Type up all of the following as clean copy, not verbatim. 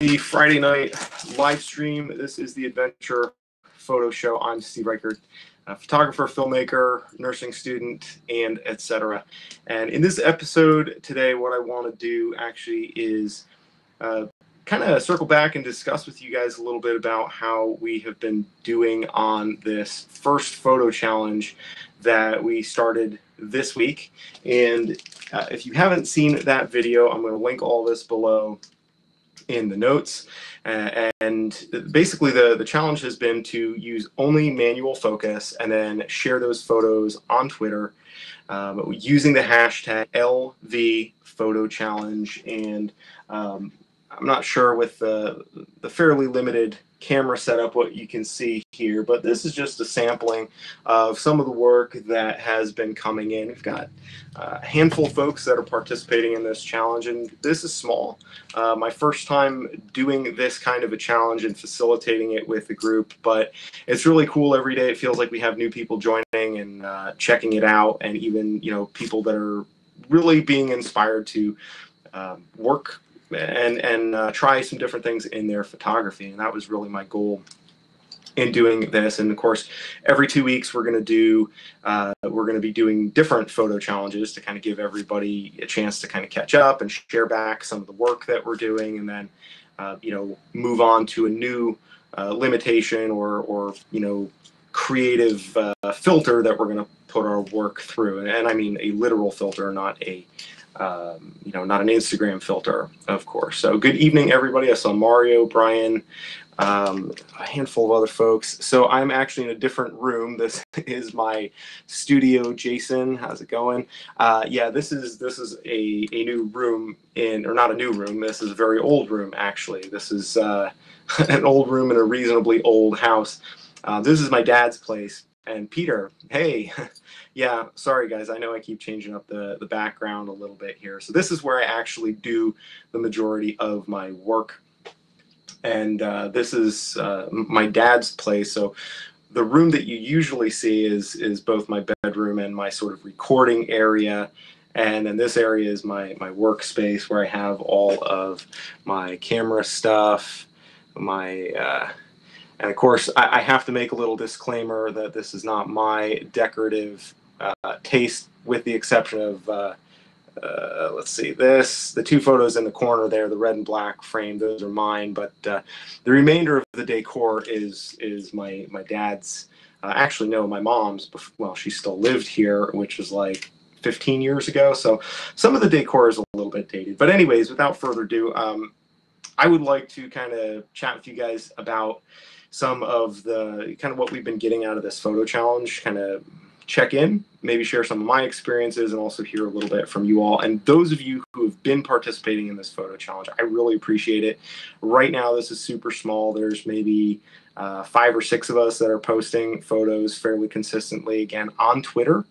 the Friday night live stream. This is the Adventure Photo Show. I'm Steve Reichert, a photographer, filmmaker, nursing student, and etc. And in this episode today, what I want to do actually is kind of circle back and discuss with you guys a little bit about how we have been doing on this first photo challenge that we started this week. And if you haven't seen that video, I'm going to link all this below in the notes. And basically the challenge has been to use only manual focus and then share those photos on Twitter using the hashtag LVPhotoChallenge. And I'm not sure with the fairly limited camera setup what you can see here, but this is just a sampling of some of the work that has been coming in. We've got a handful of folks that are participating in this challenge, and this is small. My first time doing this kind of a challenge and facilitating it with the group, but it's really cool. Every day it feels like we have new people joining and checking it out, and even people that are really being inspired to work and try some different things in their photography. And that was really my goal in doing this. And of course, every 2 weeks we're going to be doing different photo challenges to kind of give everybody a chance to kind of catch up and share back some of the work that we're doing, and then move on to a new limitation or creative filter that we're going to put our work through. And I mean a literal filter, not a not an Instagram filter, of course. So good evening, everybody. I saw Mario, Brian, a handful of other folks. So I'm actually in a different room. This is my studio. Jason, how's it going? Yeah, this is a new room or not a new room. This is a very old room, actually. This is an old room in a reasonably old house. This is my dad's place. And Peter, hey. Yeah, sorry guys, I know I keep changing up the background a little bit here. So this is where I actually do the majority of my work. And this is my dad's place. So the room that you usually see is both my bedroom and my sort of recording area. And then this area is my workspace where I have all of my camera stuff, and of course, I have to make a little disclaimer that this is not my decorative taste, with the exception of, let's see, the two photos in the corner there, the red and black frame, those are mine. But the remainder of the decor is my dad's. Actually, no, my mom's. Well, she still lived here, which was like 15 years ago. So some of the decor is a little bit dated. But anyways, without further ado, I would like to kind of chat with you guys about some of the kind of what we've been getting out of this photo challenge, kind of check in, maybe share some of my experiences, and also hear a little bit from you all. And those of you who have been participating in this photo challenge, I really appreciate it. Right now, this is super small. There's maybe 5 or 6 of us that are posting photos fairly consistently, again, on Twitter,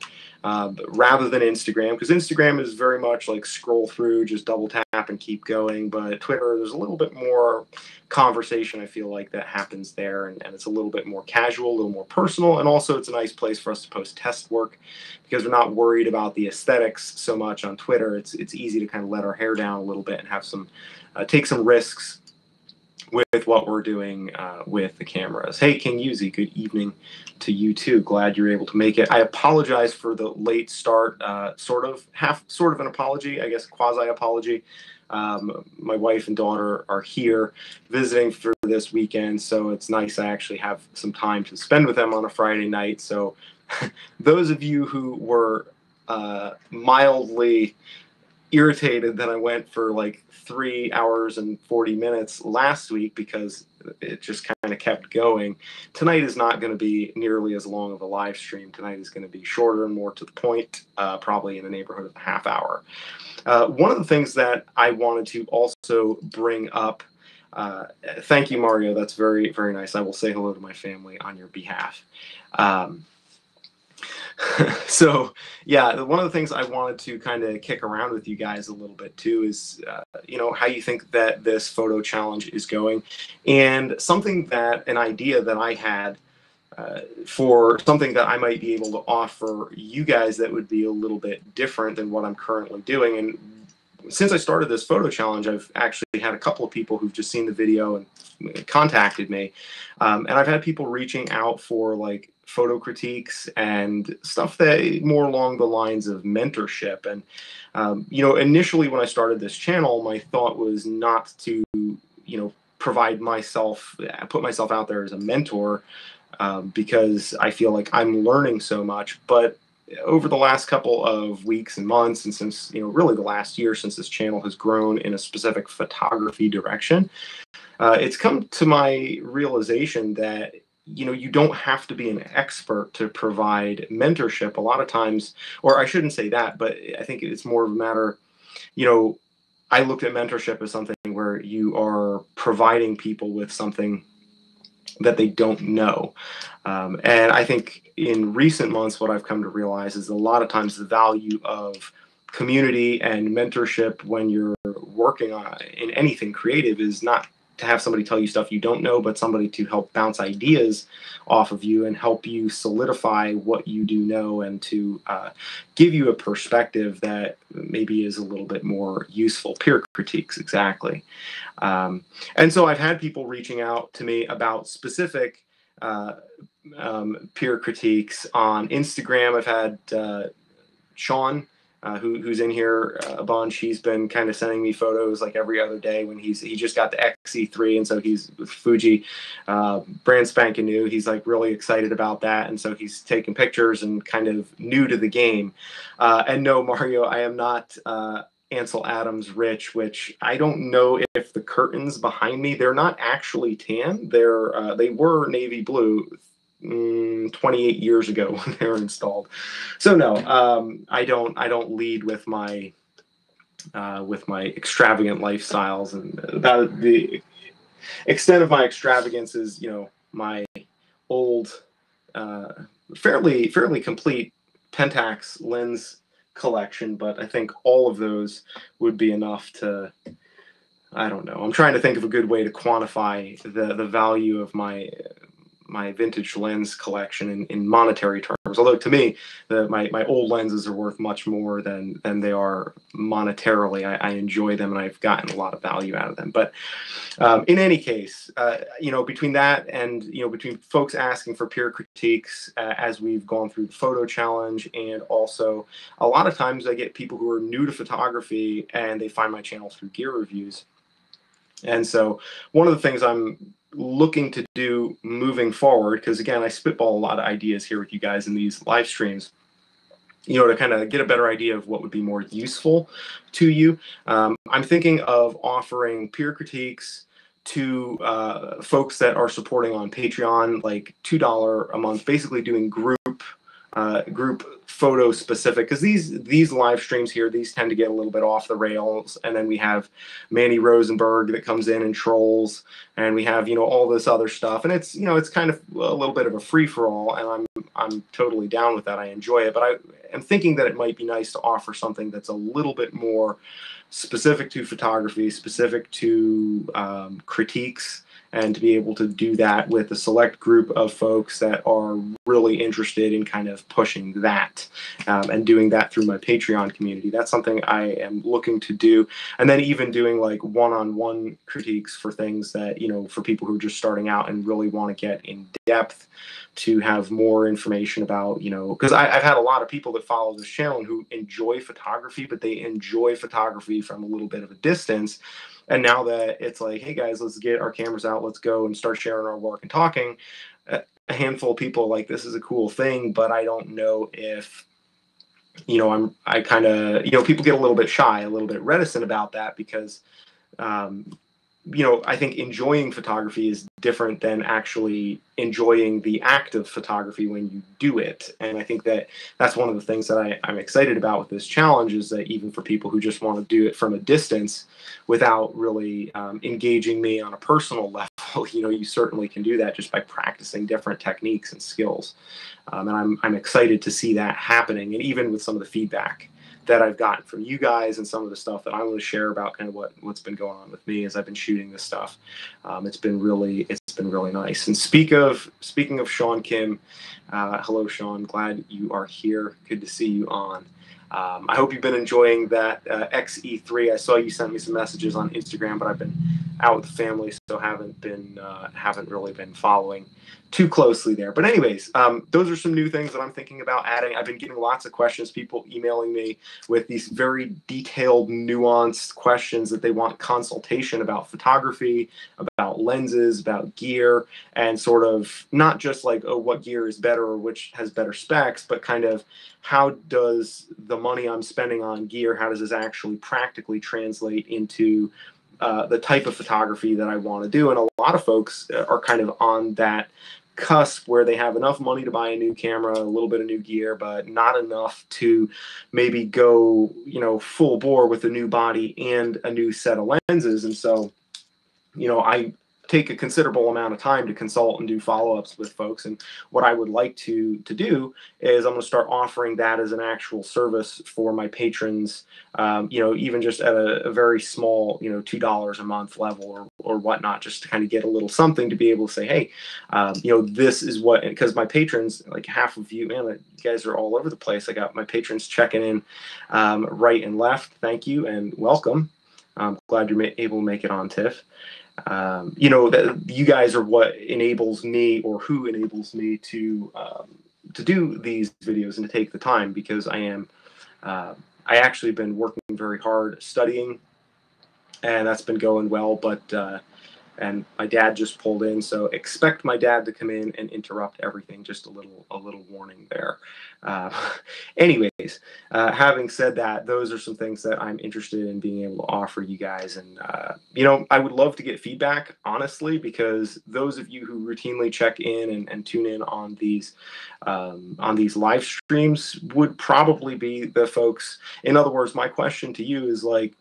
rather than Instagram, because Instagram is very much like scroll through, just double tap and keep going. But Twitter, there's a little bit more conversation, I feel like, that happens there, and it's a little bit more casual, a little more personal, and also it's a nice place for us to post test work because we're not worried about the aesthetics so much on Twitter. It's easy to kind of let our hair down a little bit and have some take some risks with what we're doing with the cameras. Hey, King Yuzi, good evening to you too. Glad you're able to make it. I apologize for the late start, sort of an apology, I guess, quasi apology. My wife and daughter are here visiting for this weekend, so it's nice I actually have some time to spend with them on a Friday night. So those of you who were mildly irritated that I went for like 3 hours and 40 minutes last week because it just kind of kept going, tonight is not going to be nearly as long of a live stream. Tonight is going to be shorter and more to the point, probably in the neighborhood of a half hour. One of the things that I wanted to also bring up, thank you, Mario. That's very, very nice. I will say hello to my family on your behalf. So yeah, one of the things I wanted to kind of kick around with you guys a little bit too is, how you think that this photo challenge is going, and an idea that I had for something that I might be able to offer you guys that would be a little bit different than what I'm currently doing. And since I started this photo challenge, I've actually had a couple of people who've just seen the video and contacted me. And I've had people reaching out for like photo critiques and stuff that more along the lines of mentorship. And, initially when I started this channel, my thought was not to, put myself out there as a mentor, because I feel like I'm learning so much. But over the last couple of weeks and months, and since, really the last year since this channel has grown in a specific photography direction, it's come to my realization that, you don't have to be an expert to provide mentorship a lot of times, or I shouldn't say that, but I think it's more of a matter, I looked at mentorship as something where you are providing people with something that they don't know. And I think in recent months, what I've come to realize is a lot of times the value of community and mentorship when you're working on in anything creative is not to have somebody tell you stuff you don't know, but somebody to help bounce ideas off of you and help you solidify what you do know, and to give you a perspective that maybe is a little bit more useful. Peer critiques, exactly. And so I've had people reaching out to me about specific peer critiques on Instagram. I've had Sean, who's in here a bunch. He's been kind of sending me photos like every other day when he just got the XE3, and so he's with Fuji, brand spanking new. He's like really excited about that, and so he's taking pictures and kind of new to the game. And no, Mario, I am not Ansel Adams rich, which I don't know if the curtains behind me, they're not actually tan. They were navy blue 28 years ago when they were installed. So no, I don't lead with my extravagant lifestyles, and about the extent of my extravagance is, my old, fairly complete Pentax lens collection. But I think all of those would be enough to, I don't know. I'm trying to think of a good way to quantify the value of my vintage lens collection in monetary terms. Although to me, my old lenses are worth much more than they are monetarily. I enjoy them, and I've gotten a lot of value out of them. But in any case, between that and, between folks asking for peer critiques as we've gone through the photo challenge, and also a lot of times I get people who are new to photography and they find my channel through gear reviews. And so one of the things I'm looking to do moving forward, because again, I spitball a lot of ideas here with you guys in these live streams, to kind of get a better idea of what would be more useful to you. I'm thinking of offering peer critiques to folks that are supporting on Patreon, like $2 a month, basically doing group photo specific, because these live streams here, these tend to get a little bit off the rails. And then we have Manny Rosenberg that comes in and trolls, and we have all this other stuff, and it's it's kind of a little bit of a free-for-all, and I'm totally down with that. I enjoy it, but I am thinking that it might be nice to offer something that's a little bit more specific to photography, specific to critiques, and to be able to do that with a select group of folks that are really interested in kind of pushing that, and doing that through my Patreon community. That's something I am looking to do. And then even doing like one-on-one critiques for things that, for people who are just starting out and really want to get in depth, to have more information about, because I've had a lot of people that follow this channel who enjoy photography, but they enjoy photography from a little bit of a distance. And now that it's like, hey guys, let's get our cameras out, let's go and start sharing our work and talking, a handful of people are like, this is a cool thing, but I don't know if, I kind of, people get a little bit shy, a little bit reticent about that, because, I think enjoying photography is different than actually enjoying the act of photography when you do it. And I think that that's one of the things that I'm excited about with this challenge, is that even for people who just want to do it from a distance without really engaging me on a personal level, you certainly can do that just by practicing different techniques and skills. And I'm excited to see that happening. And even with some of the feedback that I've gotten from you guys and some of the stuff that I want to share about kind of what's been going on with me as I've been shooting this stuff. It's been really nice. And speaking of Sean Kim, hello Sean, glad you are here. Good to see you on. I hope you've been enjoying that XE3. I saw you sent me some messages on Instagram, but I've been out with the family, so haven't really been following too closely there. But anyways, those are some new things that I'm thinking about adding. I've been getting lots of questions, people emailing me with these very detailed, nuanced questions that they want consultation about photography, about lenses, about gear, and sort of not just like, oh, what gear is better or which has better specs, but kind of how does the money I'm spending on gear, how does this actually practically translate into the type of photography that I want to do? And a lot of folks are kind of on that cusp where they have enough money to buy a new camera, a little bit of new gear, but not enough to maybe go, full bore with a new body and a new set of lenses. And so, I take a considerable amount of time to consult and do follow-ups with folks. And what I would like to do is I'm going to start offering that as an actual service for my patrons, even just at a very small, $2 a month level or whatnot, just to kind of get a little something to be able to say, hey, this is what, because my patrons, like half of you, man, you guys are all over the place. I got my patrons checking in right and left. Thank you and welcome. I'm glad you're able to make it on, Tiff. That you guys are what enables me, or who enables me to do these videos and to take the time, because I actually been working very hard studying, and that's been going well, but and my dad just pulled in, so expect my dad to come in and interrupt everything. Just a little warning there. Anyways, having said that, those are some things that I'm interested in being able to offer you guys. And I would love to get feedback, honestly, because those of you who routinely check in and tune in on these live streams would probably be the folks. In other words, my question to you is like,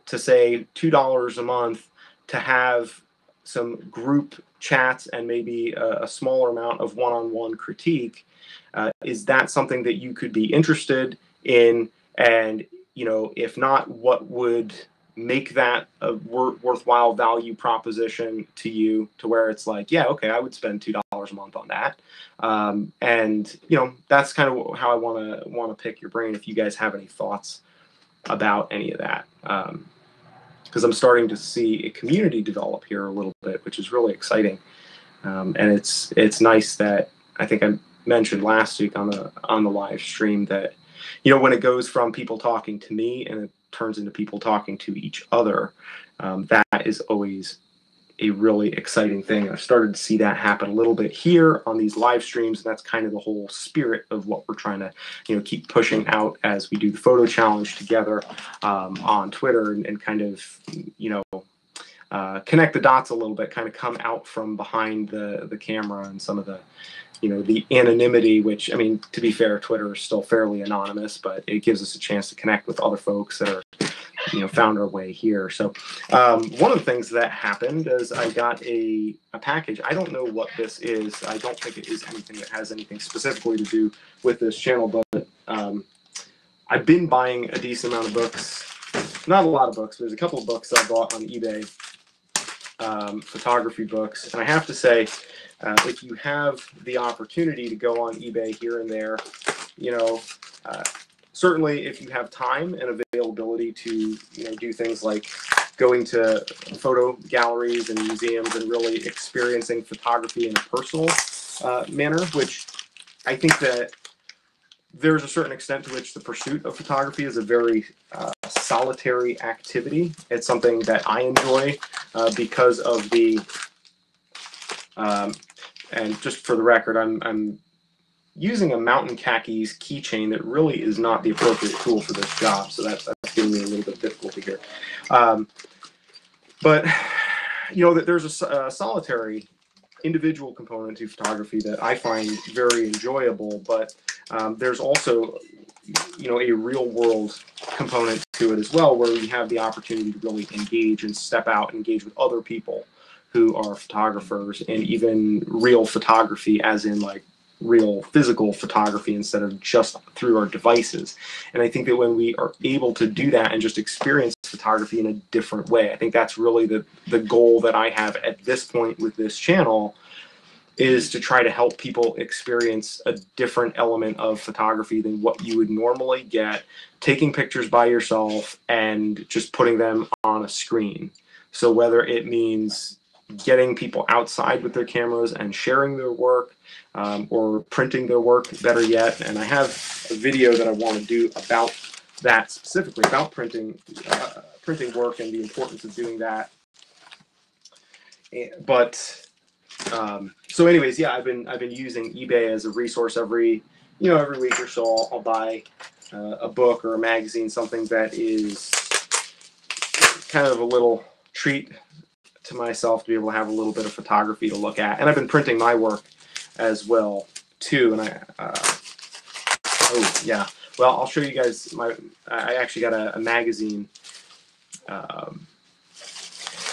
to say $2 a month to have some group chats and maybe a smaller amount of one-on-one critique, is that something that you could be interested in? And, if not, what would make that a worthwhile value proposition to you, to where it's like, yeah, okay, I would spend $2 a month on that. And, that's kind of how I want to pick your brain, if you guys have any thoughts about any of that. Because I'm starting to see a community develop here a little bit, which is really exciting. And it's nice that, I think I mentioned last week on the live stream, that when it goes from people talking to me and it turns into people talking to each other, that is always a really exciting thing. I've started to see that happen a little bit here on these live streams, and that's kind of the whole spirit of what we're trying to keep pushing out as we do the photo challenge together on Twitter, and kind of connect the dots a little bit, kind of come out from behind the camera and some of the the anonymity, which, I mean, to be fair, Twitter is still fairly anonymous, but it gives us a chance to connect with other folks that are found our way here. So one of the things that happened is I got a package. I don't know what this is. I don't think it is anything that has anything specifically to do with this channel, but I've been buying a decent amount of books. Not a lot of books. There's a couple of books I bought on eBay, photography books. And I have to say, if you have the opportunity to go on eBay here and there, certainly if you have time and availability to do things like going to photo galleries and museums and really experiencing photography in a personal manner, which I think that there's a certain extent to which the pursuit of photography is a very solitary activity. It's something that I enjoy because of the and just for the record, I'm using a Mountain Khakis keychain that really is not the appropriate tool for this job, so that's giving me a little bit of difficulty here. But that there's a solitary individual component to photography that I find very enjoyable, but there's also a real world component to it as well, where we have the opportunity to really engage and step out and engage with other people who are photographers, and even real photography, as in like real physical photography, instead of just through our devices. And I think that when we are able to do that and just experience photography in a different way, I think that's really the goal that I have at this point with this channel, is to try to help people experience a different element of photography than what you would normally get taking pictures by yourself and just putting them on a screen. So whether it means getting people outside with their cameras and sharing their work, or printing their work, better yet. And I have a video that I want to do about that, specifically about printing work and the importance of doing that. But so anyways, yeah, I've been using eBay as a resource every week or so. I'll buy a book or a magazine, something that is kind of a little treat to myself to be able to have a little bit of photography to look at. And I've been printing my work as well too. And oh yeah, well, I'll show you guys I actually got a magazine.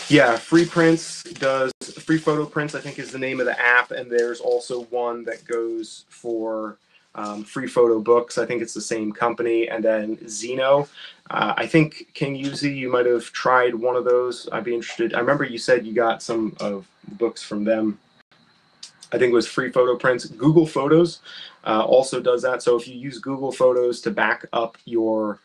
Yeah, Free Prints does Free Photo Prints, I think is the name of the app, and there's also one that goes for Free Photo Books. I think it's the same company, and then Zeno. I think King Yuzi, you might have tried one of those. I'd be interested. I remember you said you got some of the books from them. I think it was Free Photo Prints. Google Photos also does that. So if you use Google Photos to back up your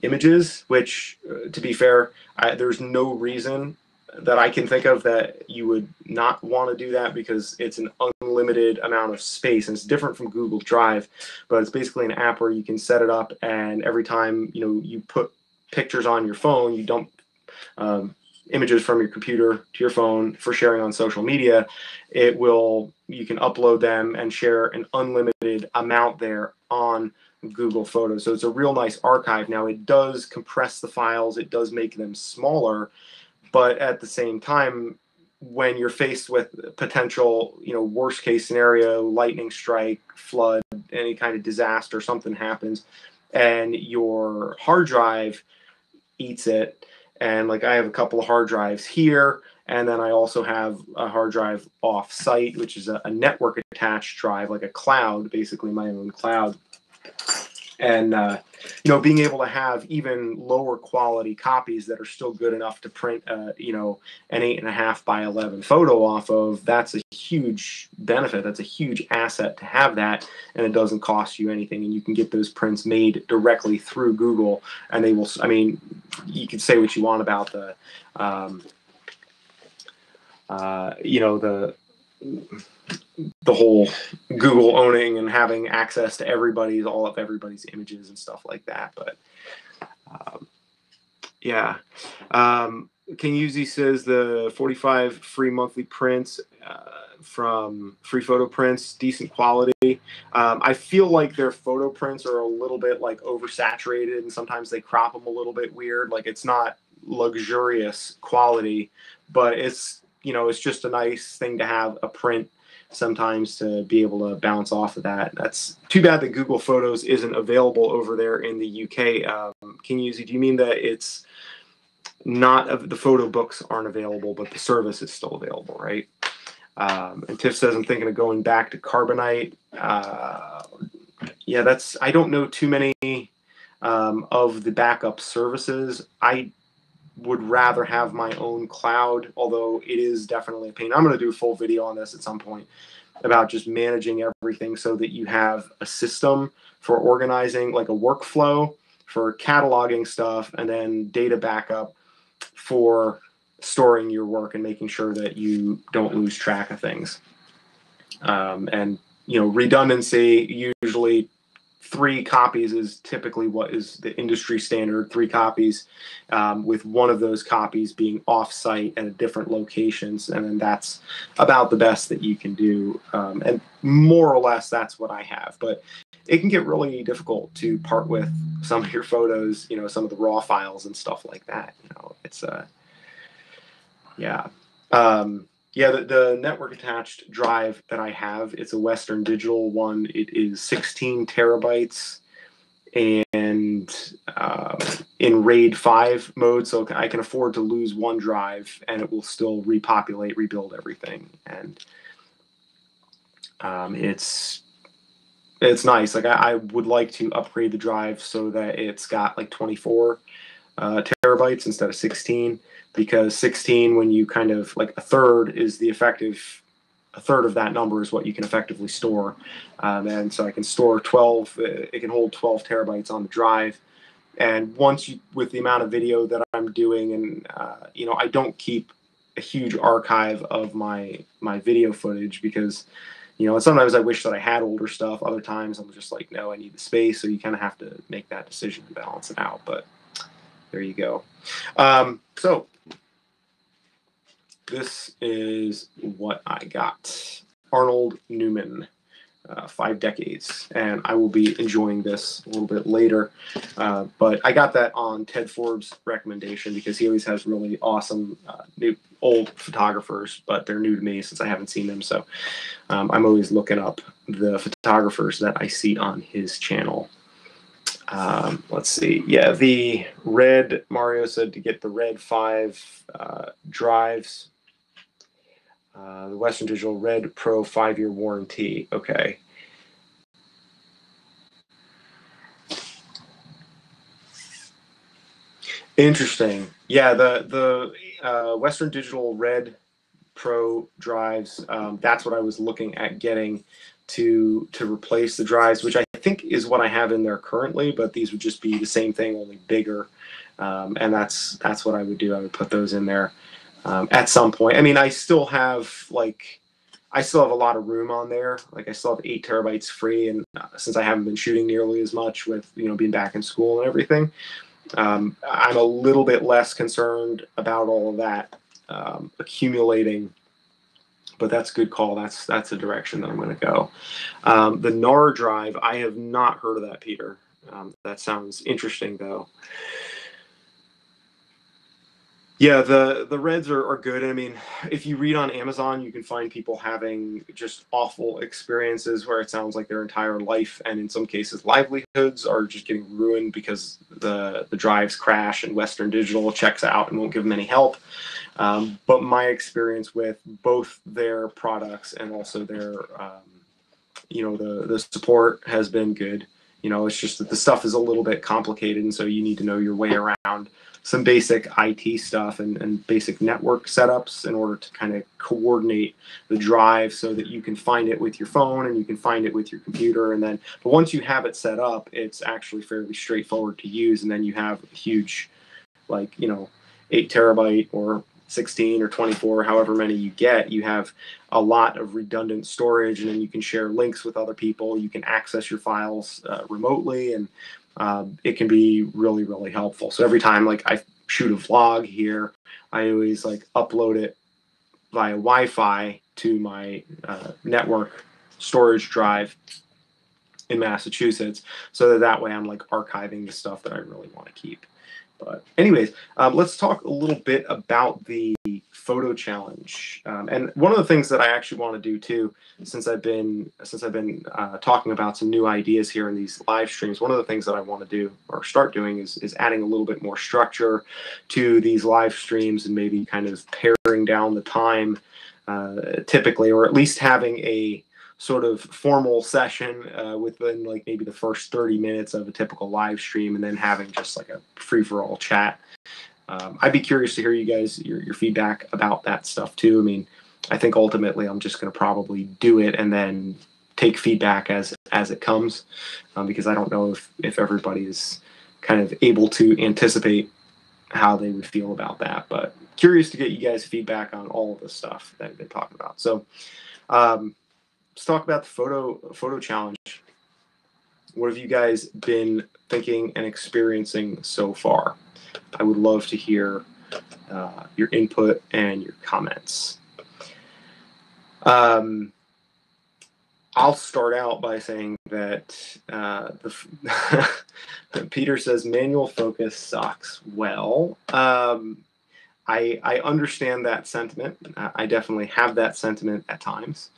images, which, to be fair, there's no reason that I can think of that you would not want to do that, because it's an unlimited amount of space, and it's different from Google Drive, but it's basically an app where you can set it up, and every time you put pictures on your phone, you dump images from your computer to your phone for sharing on social media, you can upload them and share an unlimited amount there on Google Photos. So it's a real nice archive. Now, it does compress the files, it does make them smaller, but at the same time, when you're faced with potential, worst case scenario, lightning strike, flood, any kind of disaster, something happens, and your hard drive eats it, and like I have a couple of hard drives here, and then I also have a hard drive off site, which is a network attached drive, like a cloud, basically my own cloud. And being able to have even lower quality copies that are still good enough to print an 8.5 by 11 photo off of, that's a huge benefit. That's a huge asset to have that, and it doesn't cost you anything, and you can get those prints made directly through Google, and they will, you can say what you want about the whole Google owning and having access to all of everybody's images and stuff like that. But yeah, King Yuzi says the 45 free monthly prints from Free Photo Prints, decent quality. I feel like their photo prints are a little bit like oversaturated, and sometimes they crop them a little bit weird. Like, it's not luxurious quality, but it's just a nice thing to have a print sometimes to be able to bounce off of that. That's too bad that Google Photos isn't available over there in the UK. King Yuzi, do you mean that it's not, the photo books aren't available, but the service is still available, right? And Tiff says, I'm thinking of going back to Carbonite. Yeah, I don't know too many of the backup services. I would rather have my own cloud, although it is definitely a pain. I'm going to do a full video on this at some point about just managing everything so that you have a system for organizing, like a workflow for cataloging stuff, and then data backup for storing your work and making sure that you don't lose track of things. And redundancy, usually 3 copies is typically what is the industry standard, 3 copies, with one of those copies being off-site at different locations, and then that's about the best that you can do. And more or less, that's what I have. But it can get really difficult to part with some of your photos, some of the raw files and stuff like that. It's yeah. Yeah, the network attached drive that I have, it's a Western Digital one. It is 16 terabytes and in RAID 5 mode, so I can afford to lose one drive and it will still rebuild everything. And it's nice. Like, I would like to upgrade the drive so that it's got like 24 terabytes instead of 16. Because 16, when you kind of like a third is the effective a third of that number is what you can effectively store. And so I can store 12, it can hold 12 terabytes on the drive. And once you, with the amount of video that I'm doing, and I don't keep a huge archive of my video footage because, sometimes I wish that I had older stuff. Other times I'm just like, no, I need the space. So you kind of have to make that decision and balance it out. But there you go. So this is what I got. Arnold Newman. 5 decades, and I will be enjoying this a little bit later. But I got that on Ted Forbes' recommendation because he always has really awesome new old photographers, but they're new to me since I haven't seen them. So I'm always looking up the photographers that I see on his channel. Let's see. Yeah, the red, Mario said to get the red 5 drives. The Western Digital Red Pro 5-year warranty. Okay. Interesting. Yeah, the Western Digital Red Pro drives. That's what I was looking at getting to replace the drives, which I think is what I have in there currently. But these would just be the same thing, only bigger. And that's what I would do. I would put those in there. At some point. I mean, I still have a lot of room on there. Like I still have 8 terabytes free, and since I haven't been shooting nearly as much with being back in school and everything, I'm a little bit less concerned about all of that accumulating. But that's a good call. That's a direction that I'm going to go. The NAR drive, I have not heard of that, Peter. That sounds interesting, though. Yeah, the Reds are good. I mean, if you read on Amazon, you can find people having just awful experiences where it sounds like their entire life and in some cases livelihoods are just getting ruined because the drives crash and Western Digital checks out and won't give them any help. But my experience with both their products and also their, the support has been good. It's just that the stuff is a little bit complicated, and so you need to know your way around some basic IT stuff and basic network setups in order to kind of coordinate the drive so that you can find it with your phone and you can find it with your computer. And then, but once you have it set up, it's actually fairly straightforward to use. And then you have a huge, 8 terabyte or 16 or 24, however many you get, you have a lot of redundant storage, and then you can share links with other people. You can access your files remotely, and it can be really, really helpful. So every time I shoot a vlog here, I always upload it via Wi-Fi to my network storage drive in Massachusetts, so that way I'm archiving the stuff that I really want to keep. But anyways, let's talk a little bit about the photo challenge. And one of the things that I actually want to do too, since I've been talking about some new ideas here in these live streams, one of the things that I want to do or start doing is adding a little bit more structure to these live streams and maybe kind of paring down the time typically, or at least having a sort of formal session within maybe the first 30 minutes of a typical live stream, and then having just a free-for-all chat. I'd be curious to hear you guys, your feedback about that stuff too. I mean, I think ultimately I'm just going to probably do it and then take feedback as it comes, because I don't know if everybody is kind of able to anticipate how they would feel about that. But curious to get you guys' feedback on all of the stuff that I've been talking about. So let's talk about the photo challenge. What have you guys been thinking and experiencing so far? I would love to hear your input and your comments. I'll start out by saying that Peter says manual focus sucks. Well, I understand that sentiment. I definitely have that sentiment at times.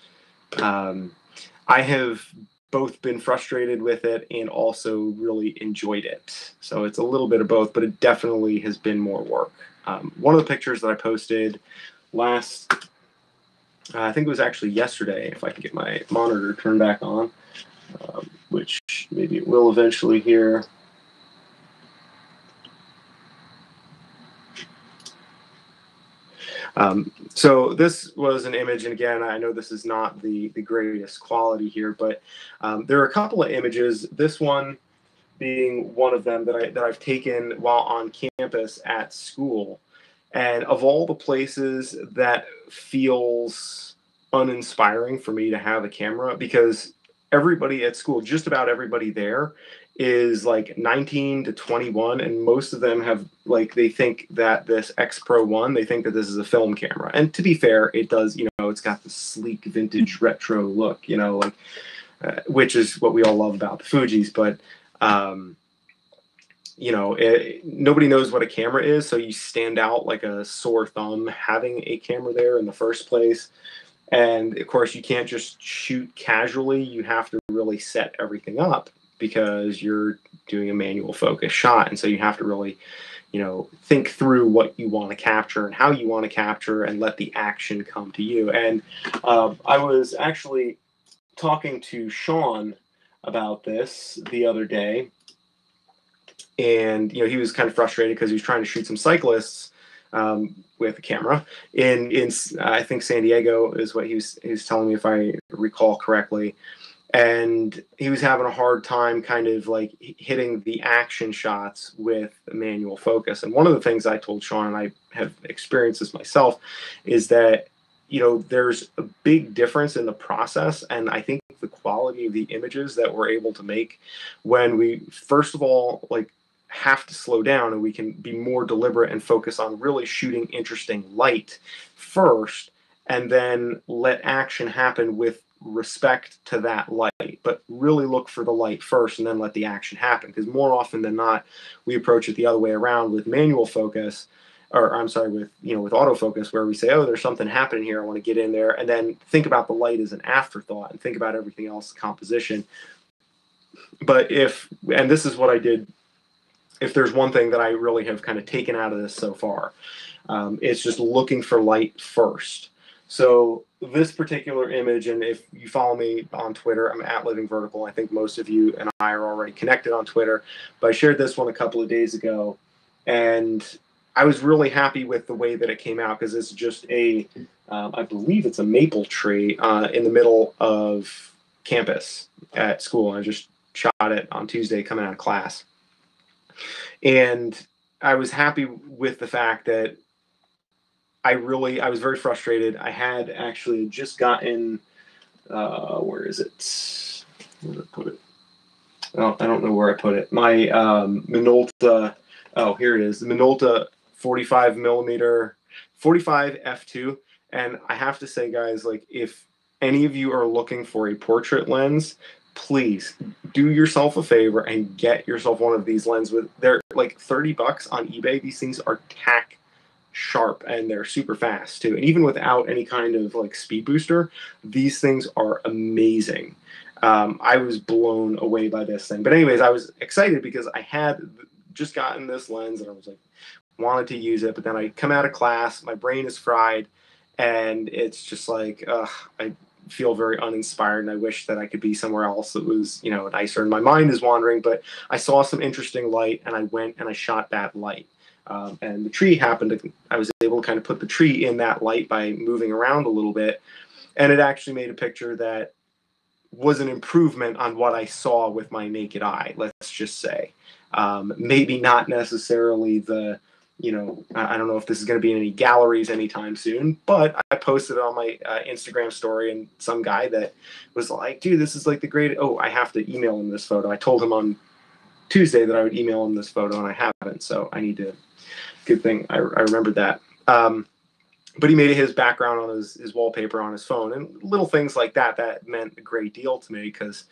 I have both been frustrated with it and also really enjoyed it. So it's a little bit of both, but it definitely has been more work. One of the pictures that I posted last, I think it was actually yesterday, if I can get my monitor turned back on, which maybe it will eventually here. So this was an image, and again, I know this is not the greatest quality here, but there are a couple of images. This one being one of them that I've taken while on campus at school. And of all the places that feels uninspiring for me to have a camera, because everybody at school, just about everybody there, is like 19 to 21, and most of them have, like, they think that this X Pro 1, they think that this is a film camera. And to be fair, it does, it's got the sleek vintage retro look, like which is what we all love about the Fujis. But nobody knows what a camera is, so you stand out like a sore thumb having a camera there in the first place. And of course, you can't just shoot casually. You have to really set everything up because you're doing a manual focus shot. And so you have to really, think through what you want to capture and how you want to capture, and let the action come to you. And I was actually talking to Sean about this the other day. And, he was kind of frustrated because he was trying to shoot some cyclists with a camera in I think San Diego is what he was telling me, if I recall correctly. And he was having a hard time kind of like hitting the action shots with manual focus. And one of the things I told Sean, and I have experienced this myself, is that, there's a big difference in the process. And I think the quality of the images that we're able to make when we, first of all, like, have to slow down, and we can be more deliberate and focus on really shooting interesting light first, and then let action happen with respect to that light, but really look for the light first and then let the action happen. Because more often than not, we approach it the other way around with manual focus, or I'm sorry, with autofocus, where we say, oh, there's something happening here, I want to get in there, and then think about the light as an afterthought and think about everything else, composition. But and this is what I did, if there's one thing that I really have kind of taken out of this so far, it's just looking for light first. So this particular image, and if you follow me on Twitter, I'm at Living Vertical. I think most of you and I are already connected on Twitter, but I shared this one a couple of days ago, and I was really happy with the way that it came out, because it's just I believe it's a maple tree in the middle of campus at school. And I just shot it on Tuesday coming out of class. And I was happy with the fact that I was very frustrated. I had actually just gotten, where is it? Where did I put it? Oh, I don't know where I put it. My Minolta, oh, here it is. The Minolta 45 millimeter, 45 f2. And I have to say, guys, like, if any of you are looking for a portrait lens, please do yourself a favor and get yourself one of these lenses. They're like $30 on eBay. These things are tack sharp, and they're super fast too. And even without any kind of like speed booster, these things are amazing. I was blown away by this thing. But anyways, I was excited because I had just gotten this lens, and I was like, wanted to use it. But then I come out of class, my brain is fried, and it's just like, I feel very uninspired, and I wish that I could be somewhere else that was, nicer, and my mind is wandering. But I saw some interesting light, and I went and I shot that light. And the tree I was able to kind of put the tree in that light by moving around a little bit. And it actually made a picture that was an improvement on what I saw with my naked eye, let's just say. Maybe not necessarily the, I don't know if this is going to be in any galleries anytime soon, but I posted it on my Instagram story, and some guy that was like, dude, this is like the greatest. Oh, I have to email him this photo. I told him on Tuesday that I would email him this photo, and I haven't, so I need to. Good thing I remembered that. But he made it his background on his wallpaper on his phone, and little things like that meant a great deal to me, because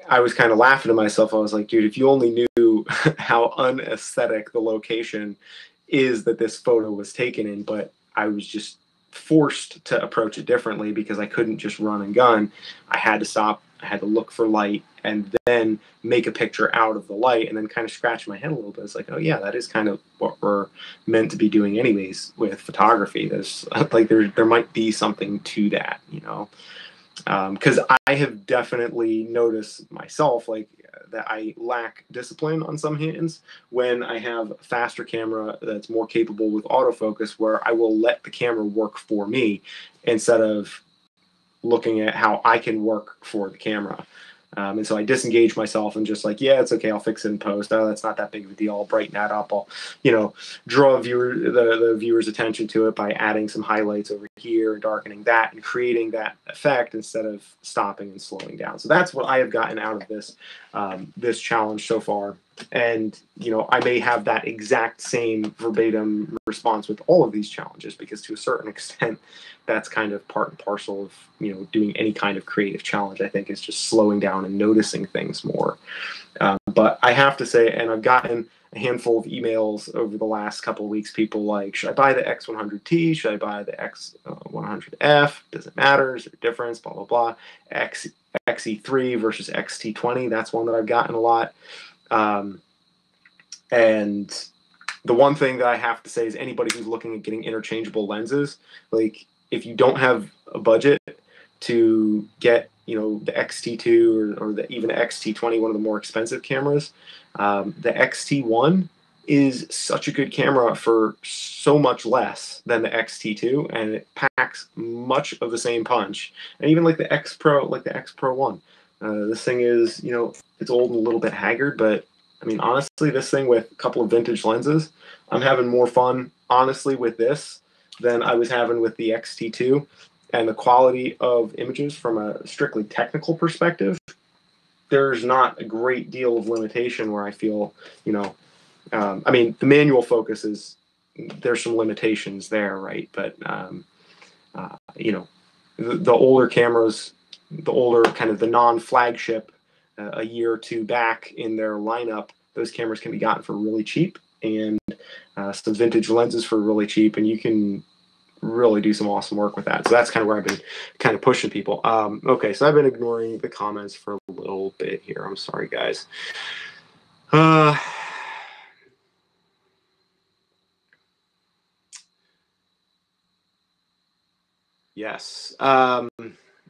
I was kind of laughing to myself. I was like, dude, if you only knew how unaesthetic the location is that this photo was taken in. But I was just forced to approach it differently, because I couldn't just run and gun. I had to stop. I had to look for light, and then make a picture out of the light, and then kind of scratch my head a little bit. It's like, oh yeah, that is kind of what we're meant to be doing anyways with photography. There's like, there might be something to that, because I have definitely noticed myself, like, that I lack discipline on some hands when I have a faster camera that's more capable with autofocus, where I will let the camera work for me instead of looking at how I can work for the camera. And so I disengage myself and just like, yeah, it's okay. I'll fix it in post. Oh, that's not that big of a deal. I'll brighten that up. I'll, draw the viewer's attention to it by adding some highlights over here and darkening that and creating that effect instead of stopping and slowing down. So that's what I have gotten out of this, this challenge so far. And, I may have that exact same verbatim response with all of these challenges, because to a certain extent, that's kind of part and parcel of, doing any kind of creative challenge, I think, is just slowing down and noticing things more. But I have to say, and I've gotten a handful of emails over the last couple of weeks, people like, should I buy the X100T? Should I buy the X100F? Does it matter? Is there a difference? Blah, blah, blah. XE3 versus XT20. That's one that I've gotten a lot. And the one thing that I have to say is anybody who's looking at getting interchangeable lenses, like if you don't have a budget to get, the XT2 or even the XT20, one of the more expensive cameras, the XT1 is such a good camera for so much less than the XT2, and it packs much of the same punch. And even like the X Pro, like the X Pro 1, this thing is, it's old and a little bit haggard, but I mean, honestly, this thing with a couple of vintage lenses, I'm having more fun, honestly, with this than I was having with the XT2. And the quality of images from a strictly technical perspective, there's not a great deal of limitation where I feel, I mean, the manual focus is, there's some limitations there, right? But, the older cameras, the older kind of the non-flagship, a year or two back in their lineup, those cameras can be gotten for really cheap, and some vintage lenses for really cheap, and you can really do some awesome work with that. So that's kind of where I've been kind of pushing people. Okay, so I've been ignoring the comments for a little bit here. I'm sorry, guys. Yes.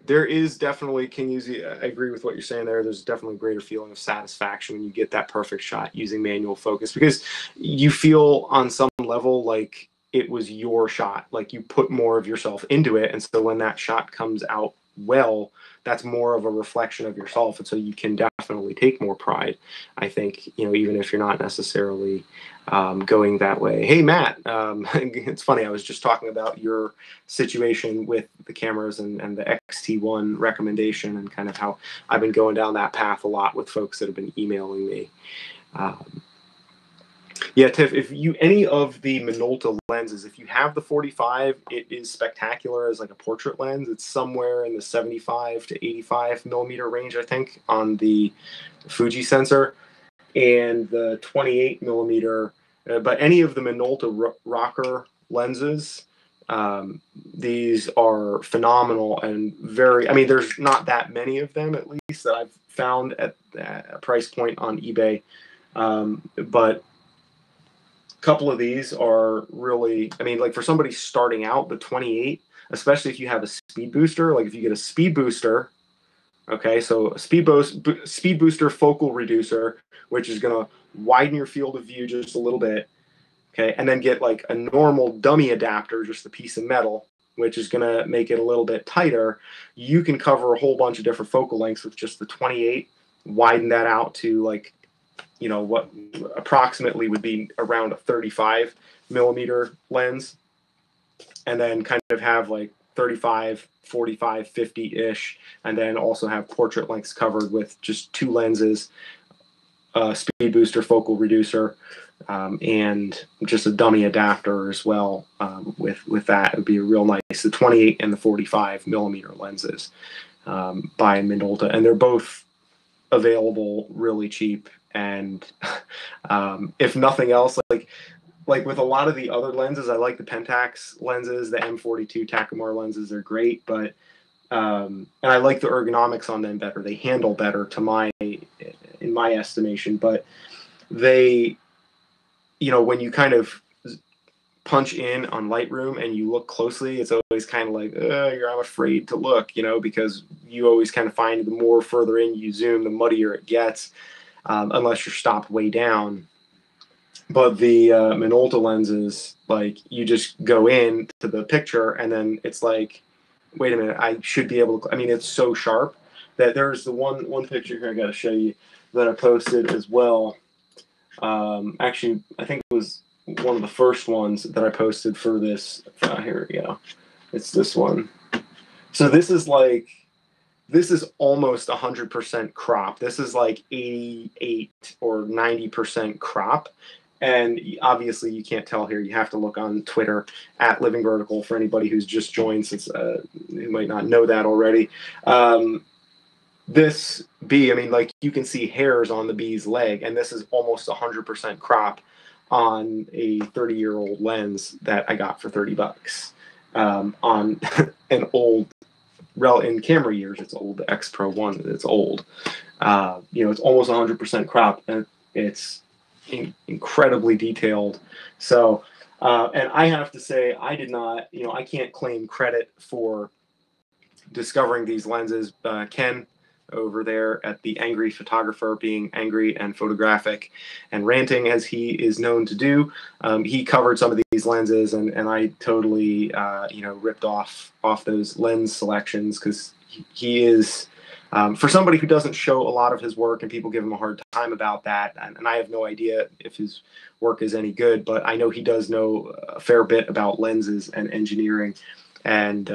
There is definitely, King Uzi, I agree with what you're saying there. There's definitely a greater feeling of satisfaction when you get that perfect shot using manual focus, because you feel on some level like it was your shot, like you put more of yourself into it. And so when that shot comes out well, that's more of a reflection of yourself. And so you can definitely take more pride, I think, even if you're not necessarily going that way. Hey, Matt, it's funny. I was just talking about your situation with the cameras and the XT1 recommendation, and kind of how I've been going down that path a lot with folks that have been emailing me. Yeah, Tiff, if you, any of the Minolta lenses, if you have the 45, it is spectacular as like a portrait lens. It's somewhere in the 75 to 85 millimeter range, I think, on the Fuji sensor, and the 28 millimeter. But any of the Minolta rocker lenses, these are phenomenal and very, I mean, there's not that many of them, at least, that I've found at a price point on eBay. But couple of these are really, I mean, like for somebody starting out, the 28, especially if you have a speed booster, like if you get a speed booster, okay, so a speed booster focal reducer, which is going to widen your field of view just a little bit, okay, and then get like a normal dummy adapter, just a piece of metal, which is going to make it a little bit tighter, you can cover a whole bunch of different focal lengths with just the 28, widen that out to like, what approximately would be around a 35 millimeter lens, and then kind of have like 35, 45, 50-ish, and then also have portrait lengths covered with just two lenses, speed booster, focal reducer, and just a dummy adapter as well. With that, it would be real nice. The 28 and the 45 millimeter lenses by Minolta, and they're both available really cheap. And if nothing else, like with a lot of the other lenses, I like the Pentax lenses, the M42 Takumar lenses are great, but and I like the ergonomics on them better. They handle better in my estimation, but they, when you kind of punch in on Lightroom and you look closely, it's always kind of like, I'm afraid to look, because you always kind of find the more further in you zoom, the muddier it gets. unless you're stopped way down. But the Minolta lenses, like you just go in to the picture and then it's like, wait a minute, I should be able to, I mean, it's so sharp that there's the one picture here I got to show you that I posted as well. Actually, I think it was one of the first ones that I posted for this. Here we go. It's this one. So this is almost 100% crop. This is like 88 or 90% crop. And obviously you can't tell here. You have to look on Twitter at Living Vertical for anybody who's just joined, since you might not know that already. This bee, I mean, like you can see hairs on the bee's leg, and this is almost 100% crop on a 30-year-old lens that I got for $30 on an old, in camera years, it's old. The X Pro 1, it's old. It's almost 100% crop, and it's incredibly detailed. So, and I have to say, I did not, I can't claim credit for discovering these lenses. Ken over there at the Angry Photographer, being angry and photographic and ranting as he is known to do, he covered some of these lenses, and I totally ripped off those lens selections, because he is, for somebody who doesn't show a lot of his work, and people give him a hard time about that, and I have no idea if his work is any good, but I know he does know a fair bit about lenses and engineering. And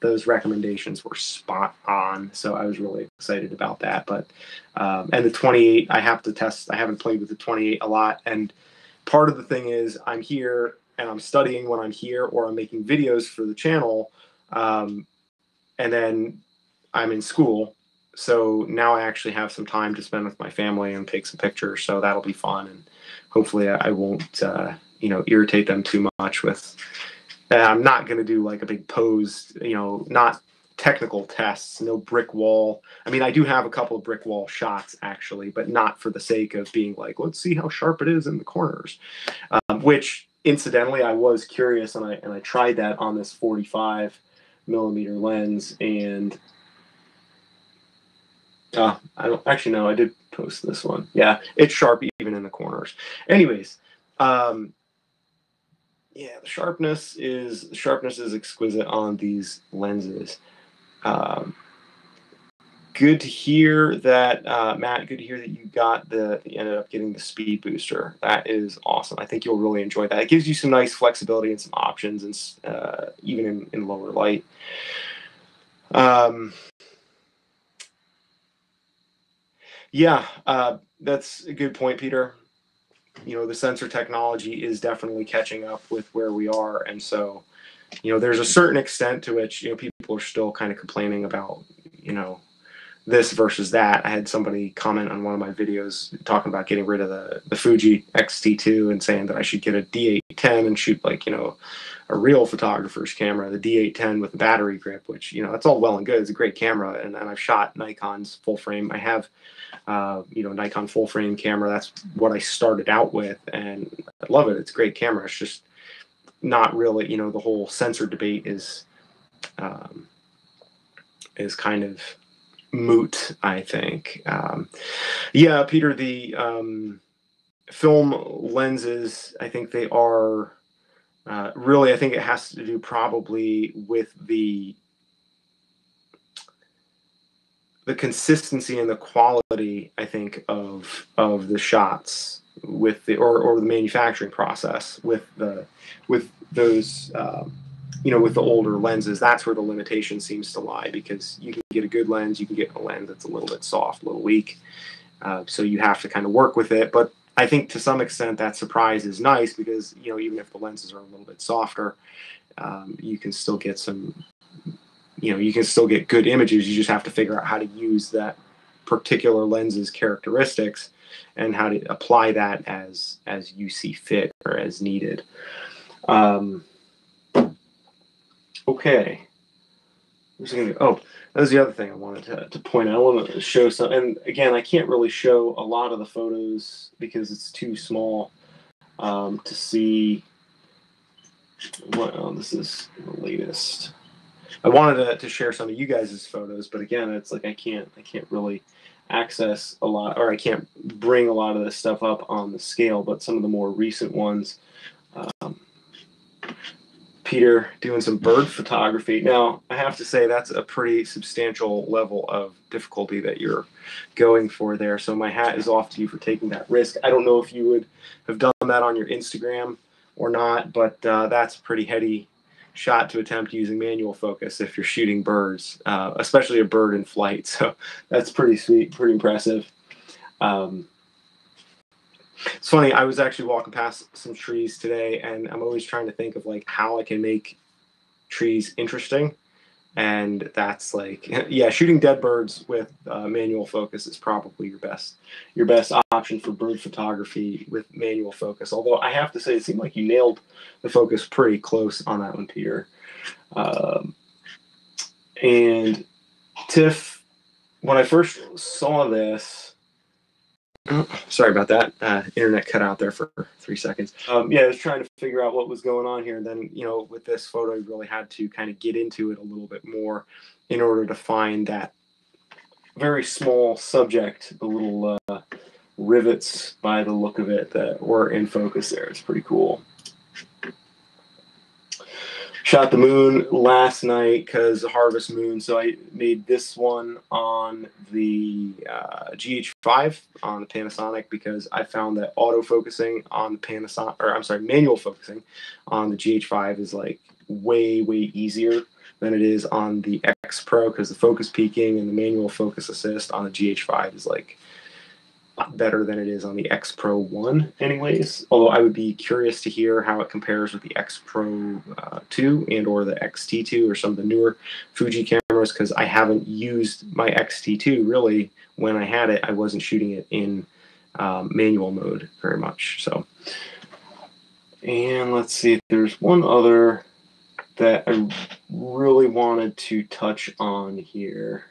those recommendations were spot on, so I was really excited about that. But and the 28, I have to test. I haven't played with the 28 a lot, and part of the thing is I'm here and I'm studying when I'm here, or I'm making videos for the channel, and then I'm in school. So now I actually have some time to spend with my family and take some pictures. So that'll be fun, and hopefully I won't irritate them too much with. I'm not going to do like a big pose, not technical tests, no brick wall. I mean, I do have a couple of brick wall shots actually, but not for the sake of being like, let's see how sharp it is in the corners, which incidentally, I was curious, and I tried that on this 45mm lens, and I don't actually know. I did post this one. Yeah, it's sharp even in the corners. Anyways, yeah, the sharpness is exquisite on these lenses. Good to hear that, Matt. Good to hear that you ended up getting the speed booster. That is awesome. I think you'll really enjoy that. It gives you some nice flexibility and some options, and even in lower light. Yeah, that's a good point, Peter. The sensor technology is definitely catching up with where we are. And so, there's a certain extent to which, people are still kind of complaining about, this versus that. I had somebody comment on one of my videos talking about getting rid of the Fuji X-T2 and saying that I should get a D810 and shoot like, a real photographer's camera, the D810 with the battery grip, which, that's all well and good. It's a great camera. And I've shot Nikon's full frame. I have, Nikon full frame camera. That's what I started out with, and I love it. It's a great camera. It's just not really, the whole sensor debate is kind of moot, I think. Yeah, Peter, the film lenses, I think they are really, I think it has to do probably with the consistency and the quality, I think, of the shots with the or the manufacturing process with those with the older lenses. That's where the limitation seems to lie, because you can get a good lens, you can get a lens that's a little bit soft, a little weak, so you have to kind of work with it. But I think to some extent that surprise is nice, because even if the lenses are a little bit softer, you can still get some you can still get good images. You just have to figure out how to use that particular lens's characteristics and how to apply that as you see fit or as needed. Okay. Oh, that was the other thing I wanted to point out. I want to show some, and again, I can't really show a lot of the photos because it's too small to see. This is the latest. I wanted to share some of you guys' photos, but again, it's like I can't really access a lot, or I can't bring a lot of this stuff up on the scale, but some of the more recent ones. Peter doing some bird photography. Now, I have to say that's a pretty substantial level of difficulty that you're going for there. So my hat is off to you for taking that risk. I don't know if you would have done that on your Instagram or not, but that's a pretty heady shot to attempt using manual focus if you're shooting birds, especially a bird in flight. So that's pretty sweet, pretty impressive. It's funny, I was actually walking past some trees today, and I'm always trying to think of like how I can make trees interesting. And that's like, yeah, shooting dead birds with manual focus is probably your best option for bird photography with manual focus. Although I have to say, it seemed like you nailed the focus pretty close on that one, Peter. And Tiff, when I first saw this, sorry about that. Internet cut out there for 3 seconds. Yeah, I was trying to figure out what was going on here. And then, with this photo, I really had to kind of get into it a little bit more in order to find that very small subject, the little rivets by the look of it that were in focus there. It's pretty cool. Shot the moon last night because harvest moon, so I made this one on the GH5 on the Panasonic because I found that autofocusing on the Panasonic, or I'm sorry, manual focusing on the GH5 is like way easier than it is on the X Pro because the focus peaking and the manual focus assist on the GH5 is like better than it is on the X Pro 1 anyways, although I would be curious to hear how it compares with the X Pro 2 and or the XT2 or some of the newer Fuji cameras because I haven't used my XT2 really. When I had it, I wasn't shooting it in manual mode very much. So, and let's see, there's one other that I really wanted to touch on here.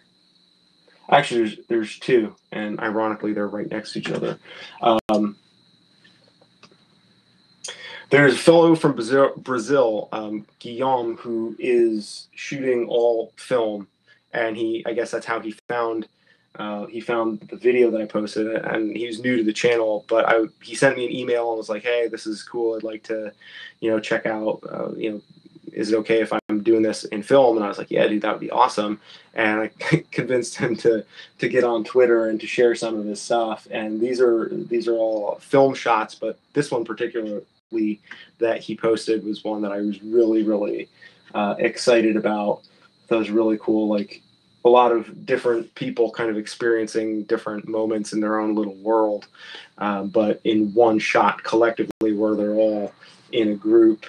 Actually, there's two, and ironically, they're right next to each other. There's a fellow from Brazil, Guillaume, who is shooting all film, and I guess that's how he found the video that I posted, and he was new to the channel, but he sent me an email and was like, "Hey, this is cool. I'd like to, check out, is it okay if I'm doing this in film?" And I was like, "Yeah, dude, that would be awesome." And I convinced him to get on Twitter and to share some of his stuff. And these are all film shots, but this one particularly that he posted was one that I was really excited about. That was really cool. Like a lot of different people kind of experiencing different moments in their own little world, but in one shot collectively where they're all in a group.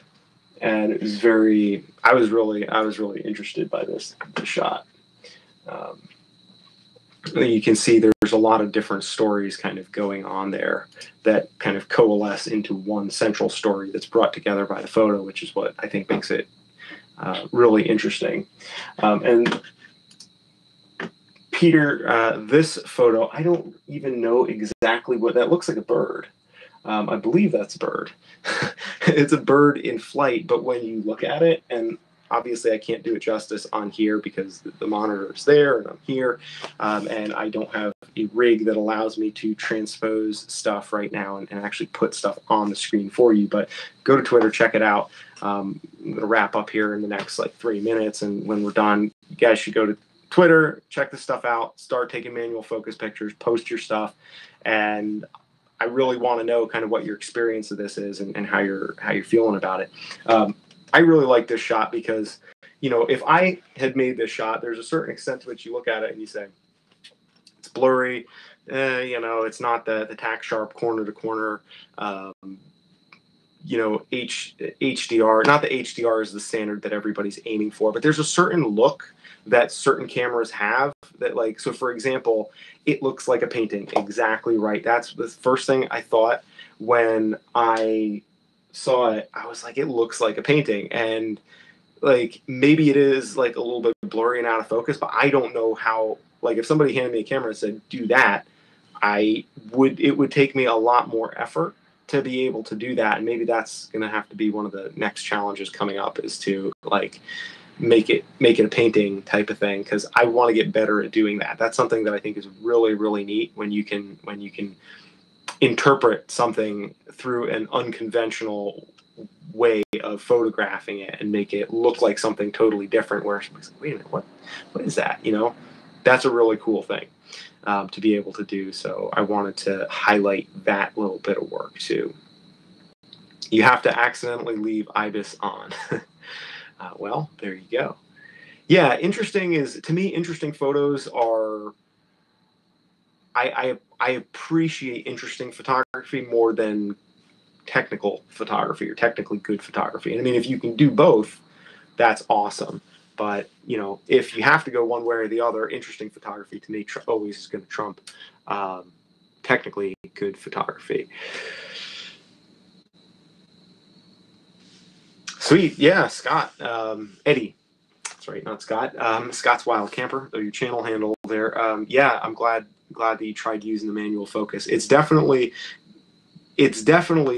And it was I was really interested by this shot. You can see there's a lot of different stories kind of going on there that kind of coalesce into one central story that's brought together by the photo, which is what I think makes it really interesting. And Peter, this photo, I don't even know exactly what that looks like. A bird. I believe that's a bird. It's a bird in flight, but when you look at it, and obviously I can't do it justice on here because the monitor is there and I'm here, and I don't have a rig that allows me to transpose stuff right now and actually put stuff on the screen for you. But go to Twitter, check it out. I'm going to wrap up here in the next 3 minutes, and when we're done, you guys should go to Twitter, check this stuff out, start taking manual focus pictures, post your stuff, and I really want to know kind of what your experience of this is and how you're feeling about it. I really like this shot because, if I had made this shot, there's a certain extent to which you look at it and you say, it's blurry, it's not the tack sharp corner to corner, HDR. Not that HDR is the standard that everybody's aiming for, but there's a certain look that certain cameras have that, so for example, it looks like a painting. Exactly right. That's the first thing I thought when I saw it. I was like, it looks like a painting. And maybe it is a little bit blurry and out of focus, but I don't know how, if somebody handed me a camera and said, do that, it would take me a lot more effort to be able to do that. And maybe that's going to have to be one of the next challenges coming up, is to make it a painting type of thing, because I want to get better at doing that. That's something that I think is really, really neat when you can interpret something through an unconventional way of photographing it and make it look like something totally different, where somebody's like, wait a minute, what is that? You know, that's a really cool thing to be able to do. So I wanted to highlight that little bit of work too. You have to accidentally leave IBIS on. Well, there you go. Yeah, to me, interesting photos are, I appreciate interesting photography more than technical photography or technically good photography. And I mean, if you can do both, that's awesome. But, you know, if you have to go one way or the other, interesting photography to me always is going to trump technically good photography. Sweet. Yeah, Scott. Eddie. That's right, not Scott. Scott's Wild Camper, your channel handle there. Yeah, I'm glad that you tried using the manual focus. It's definitely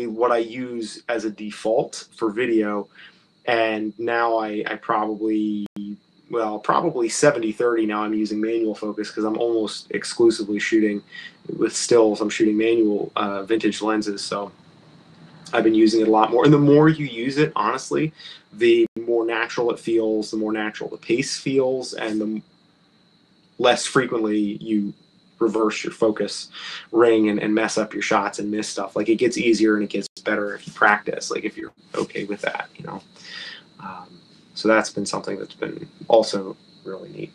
what I use as a default for video. And now I probably 70-30 now I'm using manual focus, because I'm almost exclusively shooting with stills. I'm shooting manual vintage lenses, so I've been using it a lot more. And the more you use it, honestly, the more natural it feels, the more natural the pace feels, and the less frequently you reverse your focus ring and mess up your shots and miss stuff. Like, it gets easier and it gets better if you practice, like if you're okay with that, you know. So that's been something that's been also really neat.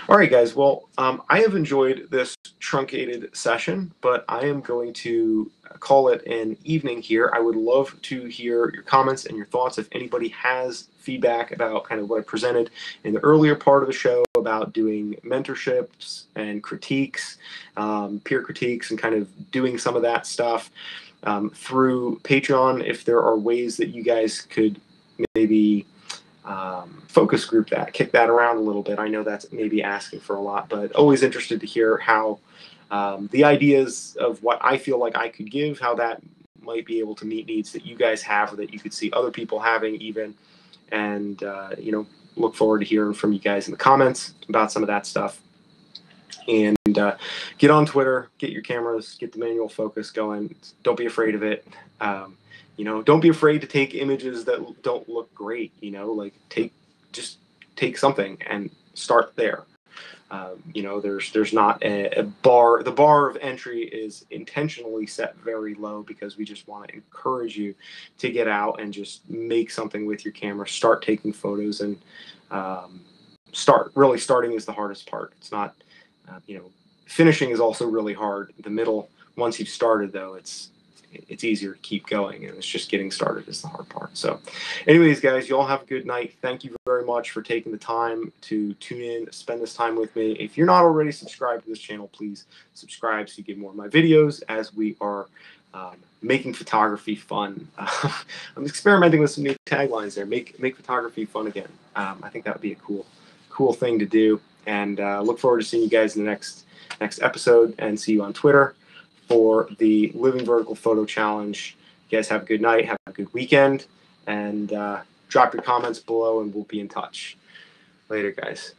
All right, guys. Well, I have enjoyed this truncated session, but I am going to call it an evening here. I would love to hear your comments and your thoughts. If anybody has feedback about kind of what I presented in the earlier part of the show about doing mentorships and critiques, peer critiques, and kind of doing some of that stuff through Patreon, if there are ways that you guys could maybe focus group that, kick that around a little bit. I know that's maybe asking for a lot, but always interested to hear how the ideas of what I feel like I could give, how that might be able to meet needs that you guys have or that you could see other people having even. And, you know, look forward to hearing from you guys in the comments about some of that stuff. And get on Twitter, get your cameras, get the manual focus going. Don't be afraid of it. You know, don't be afraid to take images that don't look great. You know, like just take something and start there. You know, there's not a bar. The bar of entry is intentionally set very low, because we just want to encourage you to get out and just make something with your camera. Start taking photos, and starting is the hardest part. It's not, you know, finishing is also really hard. The middle, once you've started, though, it's easier to keep going, and it's just getting started is the hard part. So anyways, guys, you all have a good night. Thank you very much for taking the time to tune in, spend this time with me. If you're not already subscribed to this channel, please subscribe so you get more of my videos, as we are making photography fun. I'm experimenting with some new taglines there. Make photography fun again. I think that would be a cool thing to do. And look forward to seeing you guys in the next episode, and see you on Twitter for the Living Vertical Photo Challenge. You guys have a good night, have a good weekend, and drop your comments below, and we'll be in touch. Later, guys.